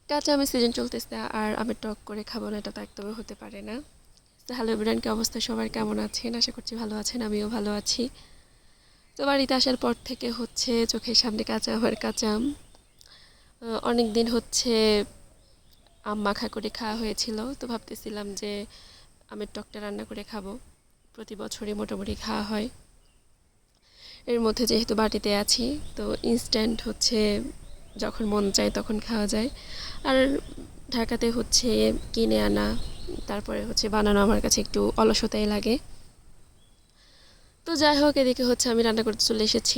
কাঁচা আমের সিজন চলতেছে আর আমের টক করে খাবো না, এটা তো একদমই হতে পারে না। তো হ্যালো এভরিওয়ান, কি অবস্থা সবার, কেমন আছেন? আশা করছি ভালো আছেন, আমিও ভালো আছি। তো বাড়িতে আসার পর থেকে চোখের সামনে কাঁচা আম আর কাঁচা আম। অনেক দিন আম মাখা করে খাওয়া হয়েছিল, তো ভাবতেছিলাম যে আমের টকটা রান্না করে খাবো। প্রতি বছরই মোটামুটি খাওয়া হয়। এর মধ্যে যেহেতু বাড়িতে আছি, তো ইনস্ট্যান্ট যখন মন চায় তখন খাওয়া যায়। আর ঢাকাতে কিনে আনা, তারপরে বানানো আমার কাছে একটু অলসতাই লাগে। তো যাই হোক, এদিকে আমি রান্না করতে চলে এসেছি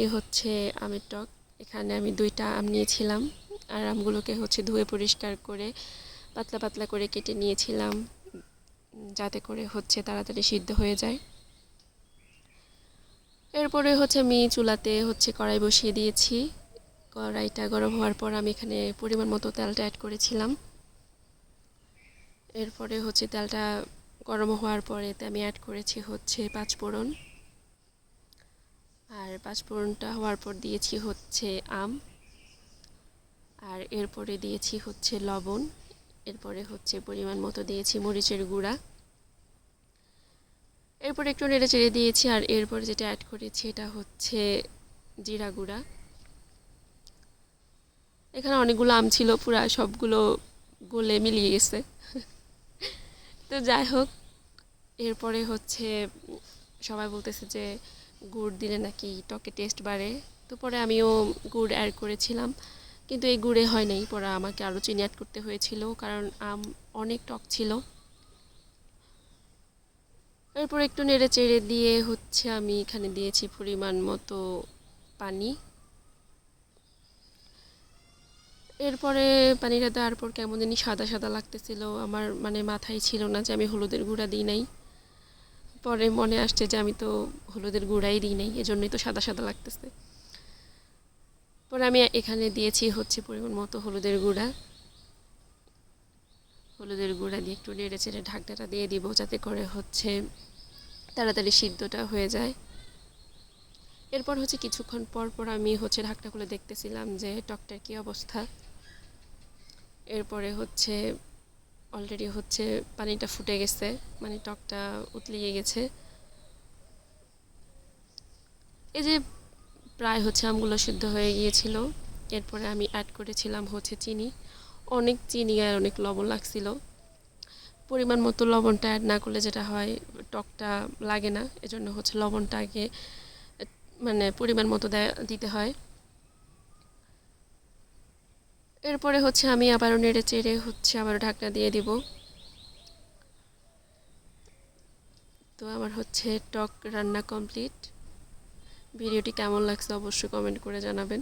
আমের টক। এখানে আমি 2টা আম নিয়েছিলাম, আর আমগুলোকে ধুয়ে পরিষ্কার করে পাতলা পাতলা করে কেটে নিয়েছিলাম, যাতে করে তাড়াতাড়ি সিদ্ধ হয়ে যায়। এরপরে আমি চুলাতে কড়াই বসিয়ে দিয়েছি। কড়াইটা গরম হওয়ার পর আমি এখানে পরিমাণ মতো তেলটা অ্যাড করেছিলাম। এরপরে তেলটা গরম হওয়ার পরে এতে আমি অ্যাড করেছি পাঁচফোড়ন। আর পাঁচফোড়নটা হওয়ার পর দিয়েছি আম। আর এরপরে দিয়েছি লবণ। এরপরে পরিমাণ মতো দিয়েছি মরিচের গুঁড়া। এরপরে একটু নেড়ে চেড়ে দিয়েছি, আর এরপরে যেটা অ্যাড করেছি এটা জিরা গুঁড়া। এখানে অনেকগুলো আম ছিল, পুরা সবগুলো গলে মিলিয়ে গেছে। তো যাই হোক, এরপরে সবাই বলতেছে যে গুড় দিলে নাকি টকে টেস্ট বাড়ে। তো পরে আমিও গুড় অ্যাড করেছিলাম, কিন্তু এই গুড়ে হয় নাই, পরে আমাকে আরও চিনি অ্যাড করতে হয়েছিল, কারণ আম অনেক টক ছিল। এরপর একটু নেড়ে চেড়ে দিয়ে আমি এখানে দিয়েছি পরিমাণ মতো পানি। এরপরে পানিটা দেওয়ার পর কেমন জানি সাদা সাদা লাগতেছিল, আমার মাথায় ছিল না যে আমি হলুদের গুঁড়া দিই নাই। পরে মনে আসছে যে আমি তো হলুদের গুঁড়াই দিই নাই, এজন্যই তো সাদা সাদা লাগতেছে। পরে আমি এখানে দিয়েছি পরিমাণ মতো হলুদের গুঁড়া। হলুদের গুঁড়া দিয়ে একটু নেড়ে চেড়ে ঢাকনাটা দিয়ে দিব, যাতে করে তাড়াতাড়ি সিদ্ধটা হয়ে যায়। এরপর কিছুক্ষণ পর পর আমি ঢাকনা খুলে দেখতেছিলাম যে টকটার কী অবস্থা। এরপরে অলরেডি পানিটা ফুটে গেছে, টকটা উতলিয়ে গেছে। এই যে প্রায় আমগুলো সিদ্ধ হয়ে গিয়েছিল। এরপরে আমি অ্যাড করেছিলাম চিনি। অনেক চিনি আর অনেক লবণ লাগছিল। পরিমাণ মতো লবণটা অ্যাড না করলে যেটা হয়, টকটা লাগে না, এজন্য লবণটা আগে পরিমাণ মতো দিতে হয়। এরপরে আমি আবারও নেড়ে চেড়ে আবারও ঢাকনা দিয়ে দিব। তো আমার টক রান্না কমপ্লিট। ভিডিওটি কেমন লাগছে অবশ্যই কমেন্ট করে জানাবেন।